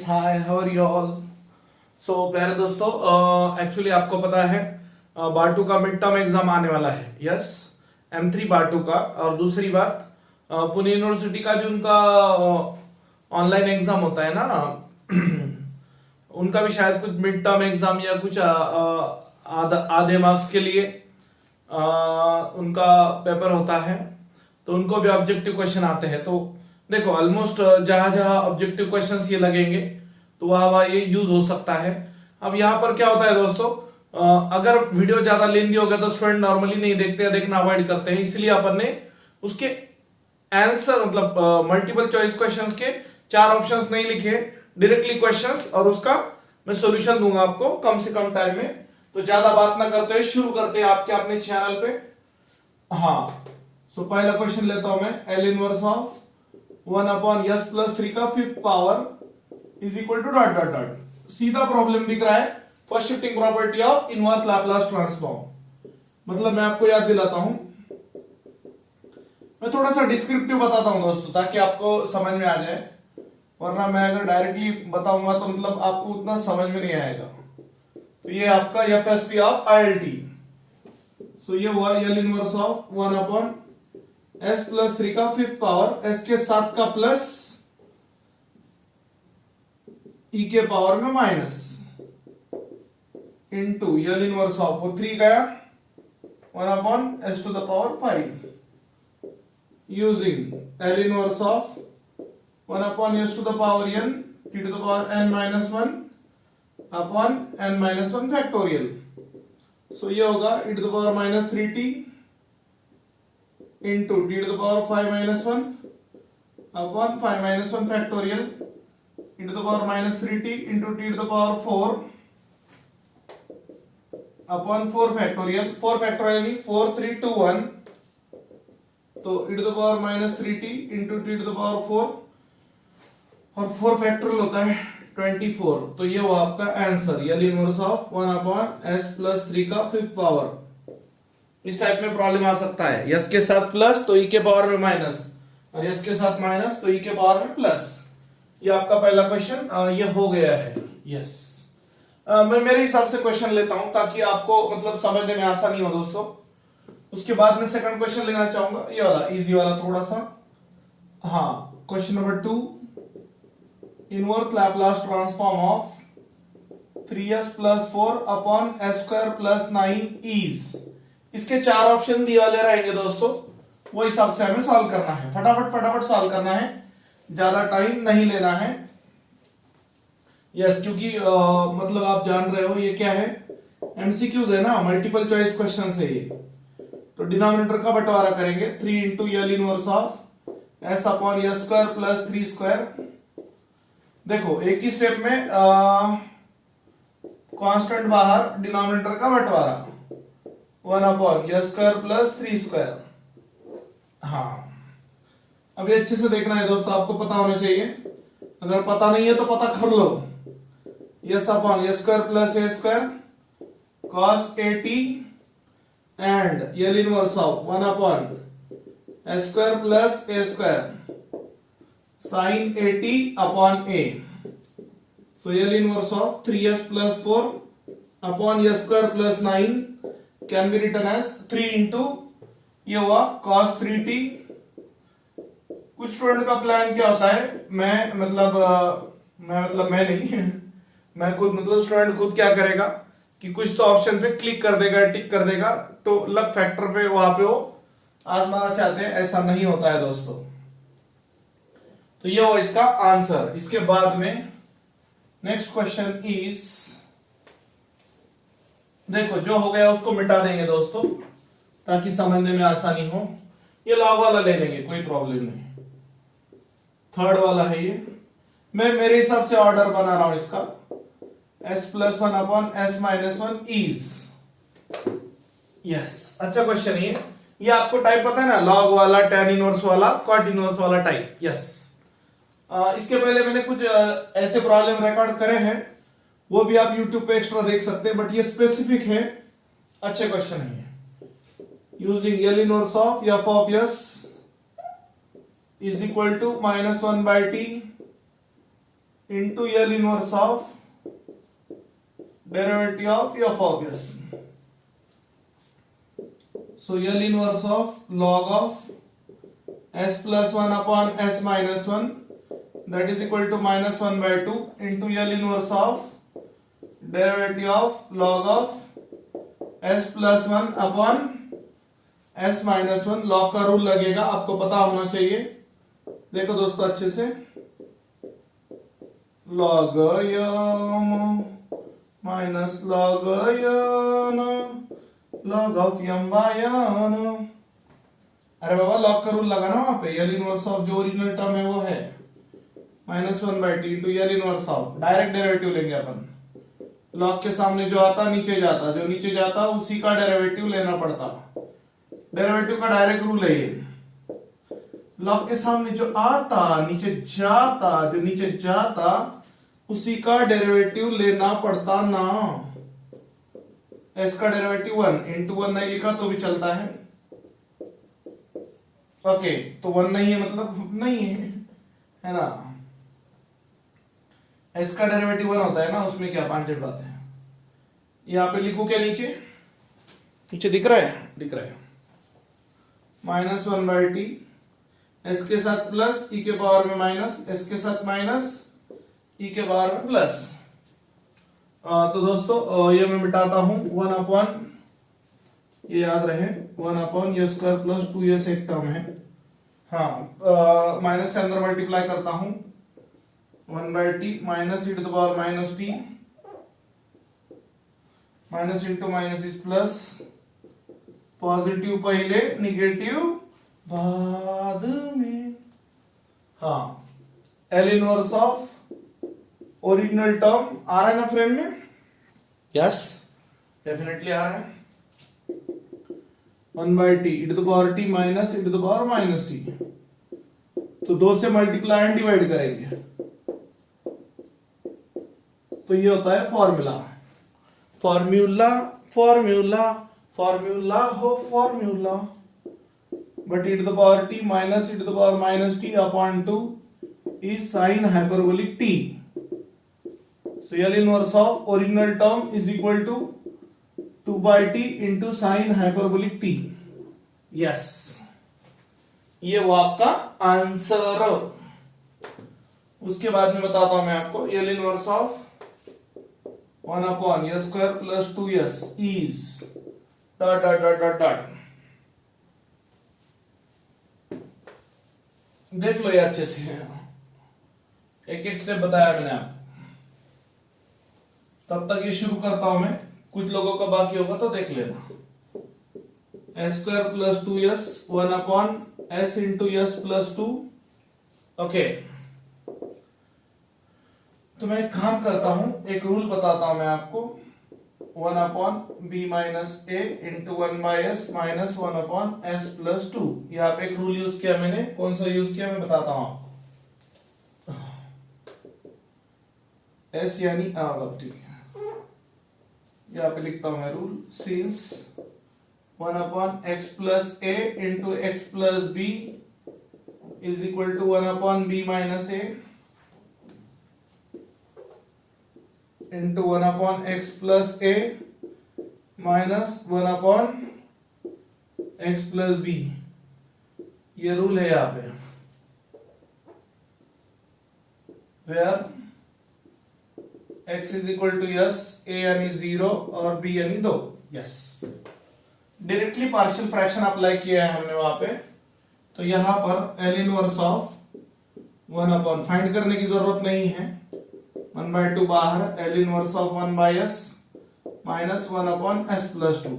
Hi how are you all. So प्यारे दोस्तों, actually आपको पता है बार टू का मिड टर्म एग्जाम आने वाला है। यस, M3 बार टू का। और दूसरी बात, पुणे यूनिवर्सिटी का भी उनका ऑनलाइन एग्जाम होता है ना उनका भी शायद कुछ मिड टर्म एग्जाम या कुछ आधे मार्क्स के लिए उनका पेपर होता है, तो उनको भी ऑब्जेक्टिव क्वेश्चन आते हैं। तो देखो ऑलमोस्ट जहां जहां ऑब्जेक्टिव क्वेश्चंस ये लगेंगे तो वहां वहां ये यूज हो सकता है। अब यहाँ पर क्या होता है दोस्तों, अगर वीडियो ज्यादा लेंदी हो गया तो स्टूडेंट नॉर्मली नहीं देखते या देखना अवॉइड करते हैं, इसलिए अपन ने उसके आंसर मतलब मल्टीपल चॉइस क्वेश्चंस के 4 ऑप्शंस नहीं लिखे, डायरेक्टली क्वेश्चंस, और उसका मैं सॉल्यूशन दूंगा आपको कम से कम टाइम में। तो ज्यादा बात ना करते हुए शुरू करते हैं आपके अपने चैनल पे। हाँ, सो पहला क्वेश्चन लेता हूं मैं। L इनवर्स ऑफ 1/s+3 का fifth power is equal to dot dot dot. सीधा प्रॉब्लम दिख रहा है, first shifting property of inverse Laplace transform. मतलब मैं आपको याद दिलाता हूं, मैं थोड़ा सा डिस्क्रिप्टिव बताता हूं दोस्तों ताकि आपको समझ में आ जाए, वरना मैं अगर डायरेक्टली बताऊंगा तो मतलब आपको उतना समझ में नहीं आएगा। तो ये आपका FSP ऑफ ILT। सो ये हुआ L इनवर्स ऑफ 1/s+3 का फिफ्थ पावर, s के 7 का प्लस e के पावर में minus into L inverse of, वो 3 गया 1/s⁵ using L inverse of 1/s⁴n t⁻n-1 upon n-1 factorial. So ये होगा e⁻³ into t⁻⁵ upon 5-1 factorial e⁻³ into t⁴ upon 4 factorial. 4 factorial नहीं, 4 3 2 1, तो e⁻³ इंटू t⁴ और 4 factorial होता है 24। तो ये हुआ आपका answer, L inverse of 1/s+3 का फिफ्थ पावर। इस टाइप में प्रॉब्लम आ सकता है, यस के साथ प्लस तो e के पावर में माइनस, और यस के साथ माइनस तो e के पावर में प्लस। ये आपका पहला क्वेश्चन ये हो गया है। यस, मैं मेरे हिसाब से क्वेश्चन लेता हूं ताकि आपको मतलब समझने में आसानी हो दोस्तों। उसके बाद में सेकंड क्वेश्चन लेना चाहूंगा, ये वाला इजी वाला थोड़ा सा। हाँ, question number 2, inverse Laplace transform of 3s+4 upon s² + 9 is. इसके 4 ऑप्शन दिए वाले रहेंगे दोस्तों, वो हिसाब से हमें सॉल्व करना है। फटाफट सॉल्व करना है, ज्यादा टाइम नहीं लेना है। यस, क्योंकि मतलब आप जान रहे हो ये क्या है, MCQs है ना, मल्टीपल चॉइस क्वेश्चन है ये। तो डिनोमिनेटर का बंटवारा करेंगे, 3 into L inverse of s/s² + 3²। देखो एक ही स्टेप में कांस्टेंट बाहर, डिनोमिनेटर का बंटवारा 1/s² + 3²। हाँ, अभी अच्छे से देखना है दोस्तों, आपको पता होना चाहिए। अगर पता नहीं है तो पता कर लो। s/s² + a² cos AT and L inverse of 1/s² + a² sin AT upon A। So L inverse of 3s+4 upon s² + 9 can be written as 3 into ये हुआ cos 3t। कुछ स्टूडेंट का प्लान क्या होता है, मैं नहीं मैं खुद मतलब स्टूडेंट खुद क्या करेगा कि कुछ तो ऑप्शन पे क्लिक कर देगा, टिक कर देगा, तो लक फैक्टर पे वहां पे वो आजमाना चाहते हैं। ऐसा नहीं होता है दोस्तों। तो ये हुआ इसका आंसर। इसके बाद में नेक्स्ट क्वेश्चन इज, देखो जो हो गया उसको मिटा देंगे दोस्तों ताकि समझने में आसानी हो। ये लॉग वाला ले लेंगे, कोई प्रॉब्लम नहीं। थर्ड वाला है ये, मैं मेरे हिसाब से ऑर्डर बना रहा हूं इसका। s+1 upon s-1 is. Yes, अच्छा क्वेश्चन ये आपको टाइप पता है ना, लॉग वाला, tan इनवर्स वाला, cot इनवर्स वाला टाइप। यस, इसके पहले मैंने कुछ ऐसे प्रॉब्लम रिकॉर्ड करे हैं, वो भी आप YouTube पे एक्स्ट्रा देख सकते हैं, बट ये स्पेसिफिक है, अच्छे क्वेश्चन है। Using L inverse of f of s is equal to -1/t into L inverse of derivative of f of s. So L inverse of log of s plus 1 upon s minus 1, that is equal to minus 1 by 2 into L inverse of derivative of log of s plus 1 upon s माइनस 1. Log का rule लगेगा, आपको पता होना चाहिए. देखो दोस्तों अच्छे से, log m minus log n log of m by n. अरे बाबा लॉग का रूल लगा ना वहां पे. एल इनवर्स ऑफ जो ओरिजिनल टर्म है वो है minus 1 by t into L inverse of. Direct derivative लेंगे अपन. लॉग के सामने जो आता नीचे जाता, जो नीचे जाता उसी का डेरिवेटिव लेना पड़ता. डेरिवेटिव का डायरेक्ट रूल है ये. लॉग के सामने जो आता नीचे जाता, जो नीचे जाता उसी का डेरिवेटिव लेना पड़ता ना. एस का डेरिवेटिव 1 इंटू 1 नहीं लिखा तो भी चलता है. ओके तो 1 नहीं है मतलब नहीं है ना. एस का डेरिवेटिव 1 होता है ना, उसमें क्या पांचट बात है. यहां पे लिखू क्या नीचे, नीचे दिख रहा है, दिख रहा है. माइनस 1 बाई टी, एस के साथ प्लस ई के पावर में माइनस, एस के साथ माइनस ई के पावर में प्लस. तो दोस्तों ये मैं मिटाता हूं. 1 अपॉन, ये याद रहे 1 अपॉन ये स्क्वायर प्लस 2s एक टर्म है. हाँ माइनस से अंदर मल्टीप्लाई करता हूं. 1 by t minus e to the power minus t, minus into minus is plus. Positive पहले निगेटिव बाद में. हाँ L inverse of original term आ रहा है ना फ्रेम में. यस डेफिनेटली आ रहा है. 1 by t e to the power t minus e to the power minus t. तो 2 से मल्टीप्लाई एंड डिवाइड करेंगे तो ये होता है फॉर्मूला. फॉर्मूला फॉर्मूला फॉर्मूला हो formula. But e to the power t minus e to the power minus t upon 2 is sin hyperbolic t. So L inverse of original term is equal to 2 by t into sin hyperbolic t. Yes, ये वो आपका answer. उसके बाद में बताता हूं मैं आपको. L inverse of 1 upon s square plus 2s is dot dot dot dot dot. देख लो ये अच्छे से, एक एक स्टेप बताया मैंने आपको. तब तक ये शुरू करता हूं मैं. कुछ लोगों का बाकी होगा तो देख लेना. S square plus 2s 1 upon s into S plus 2. Okay तो मैं एक काम करता हूं, एक रूल बताता हूं मैं आपको. 1 upon b minus a into 1 by S minus 1 upon s plus 2. यहाँ पे एक रूल यूज किया मैंने. कौन सा यूज किया मैं बताता हूं आपको. s यानी टी. यहाँ पे लिखता हूं मैं rule. Since 1 upon x plus a into x plus b is equal to 1 upon b minus a into 1 upon x plus a minus 1 upon x plus b. ये रूल है यहाँ पे. Where x is equal to yes, a यानी 0 और b यानी 2. Yes directly partial fraction apply किया है हमने वहां पे. तो यहां पर L inverse of 1 upon find करने की जरूरत नहीं है. 1 बाई 2 बाहर. L inverse of 1 by s माइनस 1 अपॉन s प्लस 2.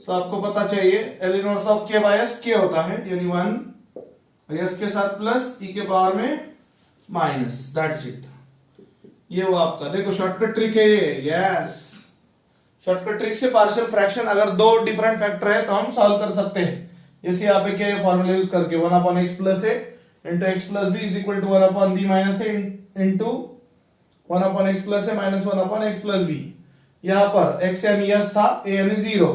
सो आपको पता चाहिए L inverse of k by s k होता है यानी 1 और s के साथ प्लस e के पावर में माइनस. That's it. ये वो आपका देखो शॉर्टकट ट्रिक है ये. यस शॉर्टकट ट्रिक से पार्शियल फ्रैक्शन अगर दो डिफरेंट फैक्टर है तो हम सॉल्व कर सकते हैं. जैसे यहाँ पे क्या फॉर्मूला यूज करके 1 upon x plus a into x plus b is equal to 1 upon b minus a into 1 upon x plus a minus 1 upon x plus b. यहाँ पर x यानी यस था, a यानी 0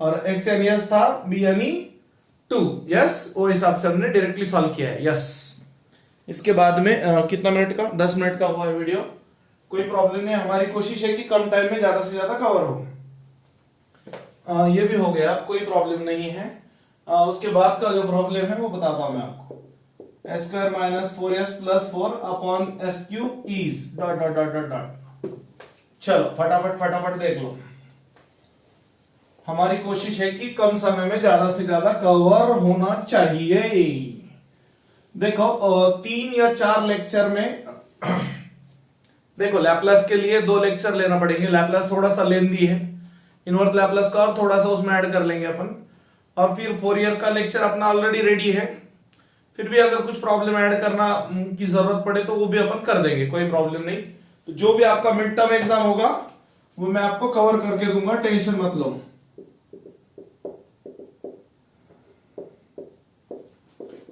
और x यानी yes था, b यानी 2. Yes वो हिसाब से हमने डायरेक्टली सॉल्व किया है. यस इसके बाद में कितना मिनट का, 10 मिनट का हुआ है वीडियो, कोई प्रॉब्लम नहीं, हमारी कोशिश है कि कम टाइम में ज्यादा से ज्यादा कवर हो। ये भी हो गया, कोई प्रॉब्लम नहीं है। उसके बाद का जो प्रॉब्लम है वो बताता हूं मैं आपको। S square minus 4s plus 4 upon s cube is dot dot dot dot dot. चलो फटाफट फटाफट देख लो। हमारी कोशिश है कि कम समय में ज्यादा से ज्यादा कवर होना चाहिए। देखो 3 या 4 लेक्चर में देखो लैपलास के लिए 2 लेक्चर लेना पड़ेंगे। लैपलास थोड़ा सा लेंदी है, इनवर्स लैपलास का और थोड़ा सा उसमें ऐड कर लेंगे अपन, और फिर फोरियर का लेक्चर अपना ऑलरेडी रेडी है। फिर भी अगर कुछ प्रॉब्लम ऐड करना की जरूरत पड़े तो वो भी अपन कर देंगे, कोई प्रॉब्लम नहीं। तो जो भी आपका मिड टर्म एग्जाम होगा वो मैं आपको कवर करके दूंगा, टेंशन मत लो।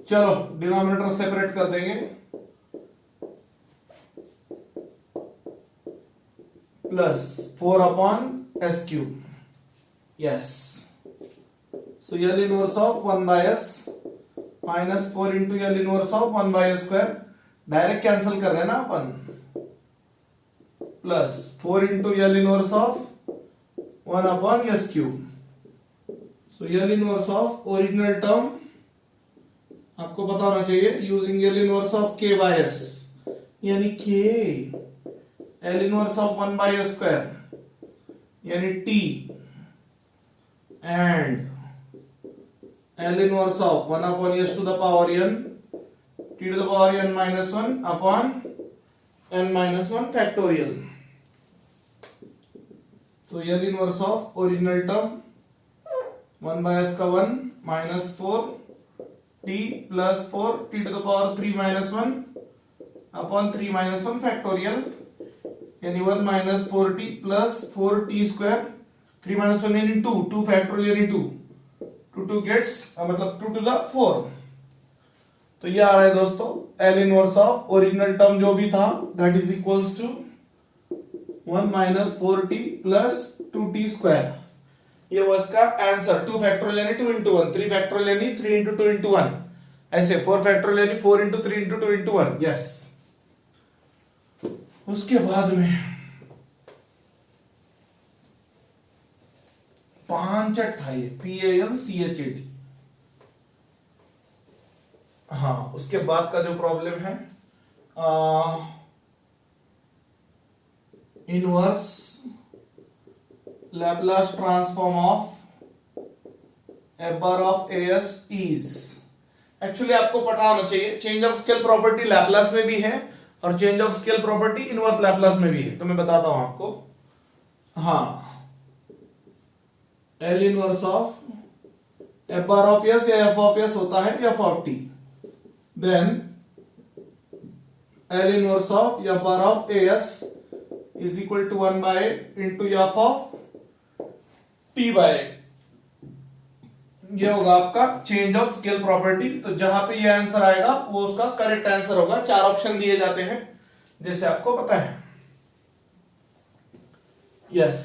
चलो डिनोमिनेटर सेपरेट कर देंगे, plus 4 upon s cube, yes. So L inverse of 1 by s minus 4 into L inverse of 1 by s square, direct cancel कर रहे हैं ना अपन, plus 4 into L inverse of 1 upon s cube. So L inverse of original term आपको पता होना चाहिए, using L inverse of k by s, यानी के L inverse of 1 by s square यानी t, and L inverse of 1 upon s to the power n, t to the power n minus 1 upon n minus 1 factorial. तो L inverse of original term 1 by s का 1 minus 4 t plus 4 t to the power 3 minus 1 upon 3 minus 1 factorial, यानी 1 minus 4t plus 4t square, 3 minus 1 यानी 2, 2 factorial यानी 2, 2 gets मतलब 2 to the 4। तो ये आ रहा है दोस्तों L inverse of original term जो भी था, that is equals to 1 minus 4t plus 2t square. ये वो इसका आंसर, 2 फैक्टोरियल यानी 2 इंटू 1, 3 फैक्टोरियल यानी 3 इंटू 2 इंटू 1, ऐसे 4 फैक्टोरियल यानी 4 इंटू 3 इंटू 2 इंटू 1, यस। उसके बाद में 5 था ये, PANCHAT। हाँ, उसके बाद का जो प्रॉब्लम है inverse Laplace transform of f bar of s is, actually आपको पता होना चाहिए change of scale property Laplace में भी है और change of scale property inverse Laplace में भी है, तो मैं बताता हूं आपको। हाँ, L inverse of f bar of s या एफ ऑफ एस होता है f of t, then L inverse of f bar of s is equal to 1 bye into f of t by, ये होगा आपका चेंज ऑफ स्केल प्रॉपर्टी। तो जहां पे ये आंसर आएगा वो उसका करेक्ट आंसर होगा। 4 ऑप्शन दिए जाते हैं जैसे आपको पता है, यस।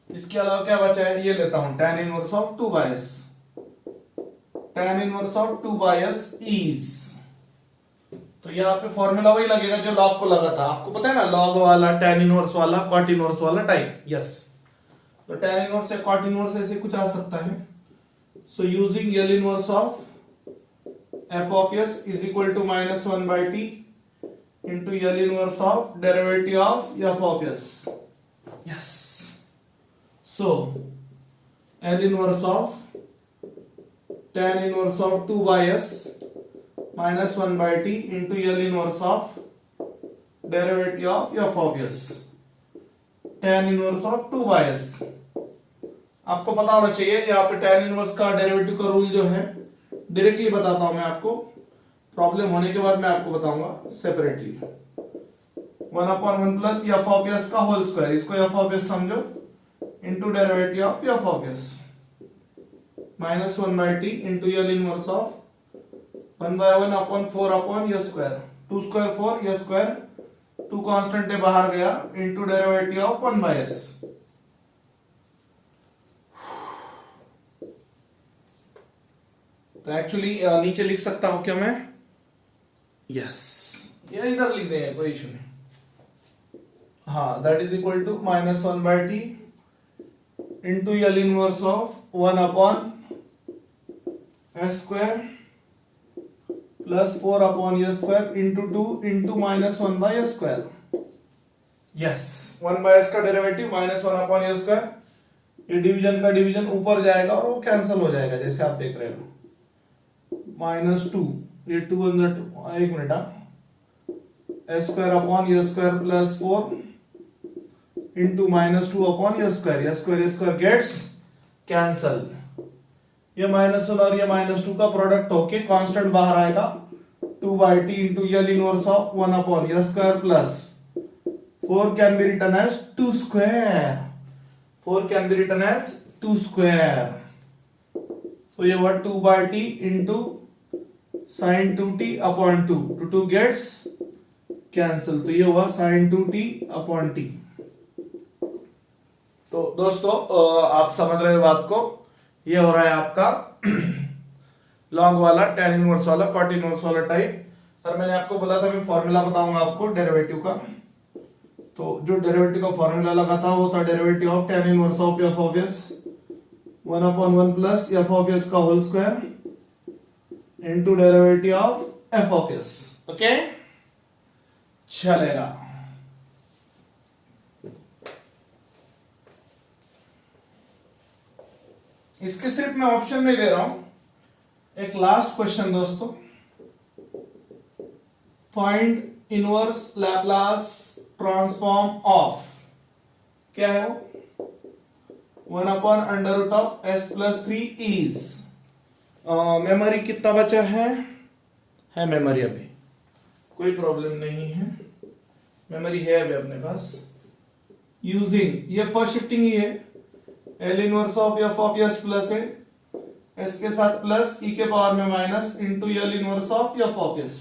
इसके अलावा क्या बचा है, ये लेता हूं, tan inverse of 2 by S, tan inverse of 2 by S is, तो यहाँ पे फॉर्मूला वही लगेगा जो लॉग को लगा था, आपको पता है ना, लॉग वाला, tan इनवर्स वाला, कॉट इनवर्स वाला टाइप, यस। तो tan इनवर्स से कॉट इनवर्स ऐसे कुछ आ सकता है। So using L inverse of f of s is equal to minus 1 by t into L inverse of derivative of f of s, yes. So L inverse of tan inverse of 2 by s minus 1 by t into L inverse of derivative of f of S, tan inverse of 2 by S. आपको पता होना चाहिए यहाँ पे tan inverse का derivative का rule जो है, डायरेक्टली बताता हूं मैं आपको, प्रॉब्लम होने के बाद मैं आपको बताऊंगा separately. 1 upon 1 plus f of s का होल स्क्वायर, इसको एफ ऑफ एस समझो, into derivative of f of s minus 1 by t into L inverse of 1 by 1 upon 4 upon s square, 2 square 4, s square 2 constant है बाहर गया, into derivative of 1 by s. तो actually नीचे लिख सकता हूं क्या मैं, यस, ये इधर लिख देंगे, कोई इशू नहीं। हाँ, that is equal to -1/t into L inverse of 1/s² plus 4/s² into 2 into -1/s²। Yes, 1/s का डेरिवेटिव -1/s²। ये डिवीजन का डिवीजन ऊपर जाएगा और वो कैंसिल हो जाएगा, जैसे आप देख रहे हो। -2, ये 2 अंदर 2, एक minute, s² plus 4 into -2/s², gets cancel. ये -1 और ये -2 का प्रोडक्ट होके कांस्टेंट बाहर आएगा, 2/t into L inverse of 1/s² plus 4 can be written as 2²। 4 can be written as 2²। So ये हुआ 2/t into sin 2t/2, 2 gets cancel, तो ये हुआ sin 2t/t। तो दोस्तों आप समझ रहे हो बात को, ये हो रहा है आपका लॉग वाला, tan इनवर्स वाला, cot इनवर्स वाला टाइप। सर मैंने आपको बोला था मैं फॉर्मूला बताऊंगा आपको डेरिवेटिव का, तो जो डेरिवेटिव का फॉर्मूला लगा था वो था derivative of tan inverse of f of s 1/1 plus f of s का whole square into derivative of f of s। Okay, चलेगा। इसके सिर्फ मैं ऑप्शन में ले रहा हूं। एक लास्ट क्वेश्चन दोस्तों, find inverse Laplace transform of, क्या है वो, 1/√s+3 इज। मेमोरी कितना बचा है मेमोरी अभी कोई प्रॉब्लम नहीं है, मेमोरी है अभी अपने पास। यूजिंग, ये फर्स्ट शिफ्टिंग ही है, L inverse of f of s plus है, s के साथ प्लस e के पावर में minus into L inverse of f of s।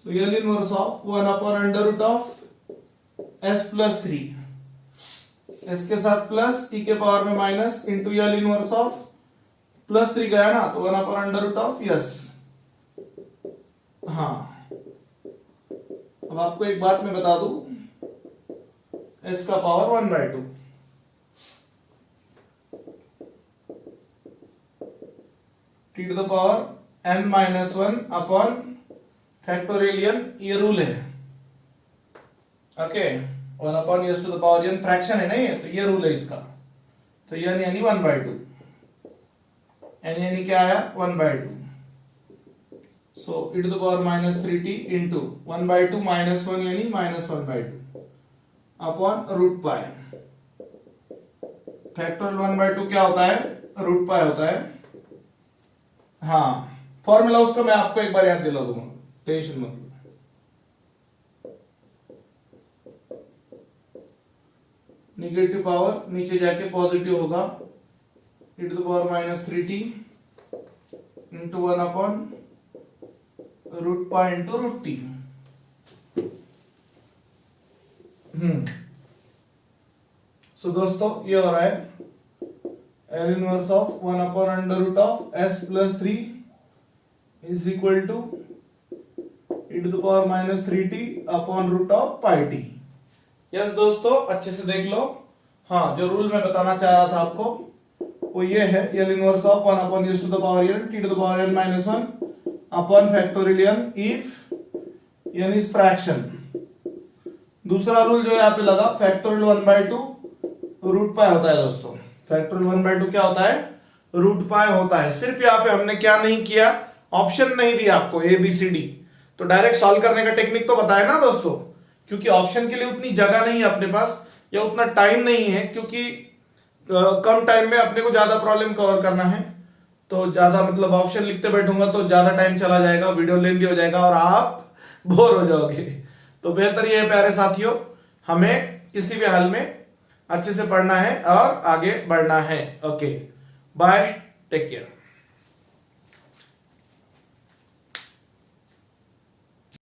तो L inverse of 1/√s+3, s के साथ प्लस e के पावर में minus into L inverse of +3 गया ना, तो 1/√s। हाँ, अब आपको एक बात मैं बता दूं, s का power 1/2, t to the power n-1 upon factorial, ये रूल है। Okay, 1/s to the power n fraction है ना ये, तो ये रूल है इसका। तो n यानी 1/2, n यानी क्या आया 1/2। So e to the power -3t into 1/2 -1 यानी -1/2 अपॉन √π। फैक्टोरियल 1/2 क्या होता है, √π होता है। हाँ, फॉर्मूला उसका मैं आपको एक बार याद दिला दूंगा, टेंशन मत लो। नेगेटिव पावर नीचे जाके पॉजिटिव होगा, e to the power -3t into 1/√π into √t। So दोस्तों ये हो रहा है L inverse of 1/√s+3 is equal to e to the power -3t upon √πt। Yes दोस्तों, अच्छे से देख लो। हाँ, जो रूल मैं बताना चाह रहा था आपको वो ये है, L inverse of 1/s to the power n t to the power n-1 upon factorial n if n is fraction. दूसरा रूल जो यहाँ पे लगा, फैक्टोरियल 1/2 √π होता है दोस्तों। फैक्टोरियल 1/2 क्या होता है, √π होता है। सिर्फ यहाँ पे हमने क्या नहीं किया, ऑप्शन नहीं दिया आपको A B C D, तो डायरेक्ट सॉल्व करने का टेक्निक तो बताया ना दोस्तों, क्योंकि ऑप्शन के लिए उतनी जगह नहीं है अपने पास या उतना टाइम नहीं है, क्योंकि कम टाइम में अपने को ज्यादा प्रॉब्लम कवर करना है। तो ज्यादा मतलब ऑप्शन लिखते बैठूंगा तो ज्यादा टाइम चला जाएगा, वीडियो लेंदी हो जाएगा और आप बोर हो जाओगे। तो बेहतर ये है प्यारे साथियों, हमें किसी भी हाल में अच्छे से पढ़ना है और आगे बढ़ना है। Okay, bye, take care.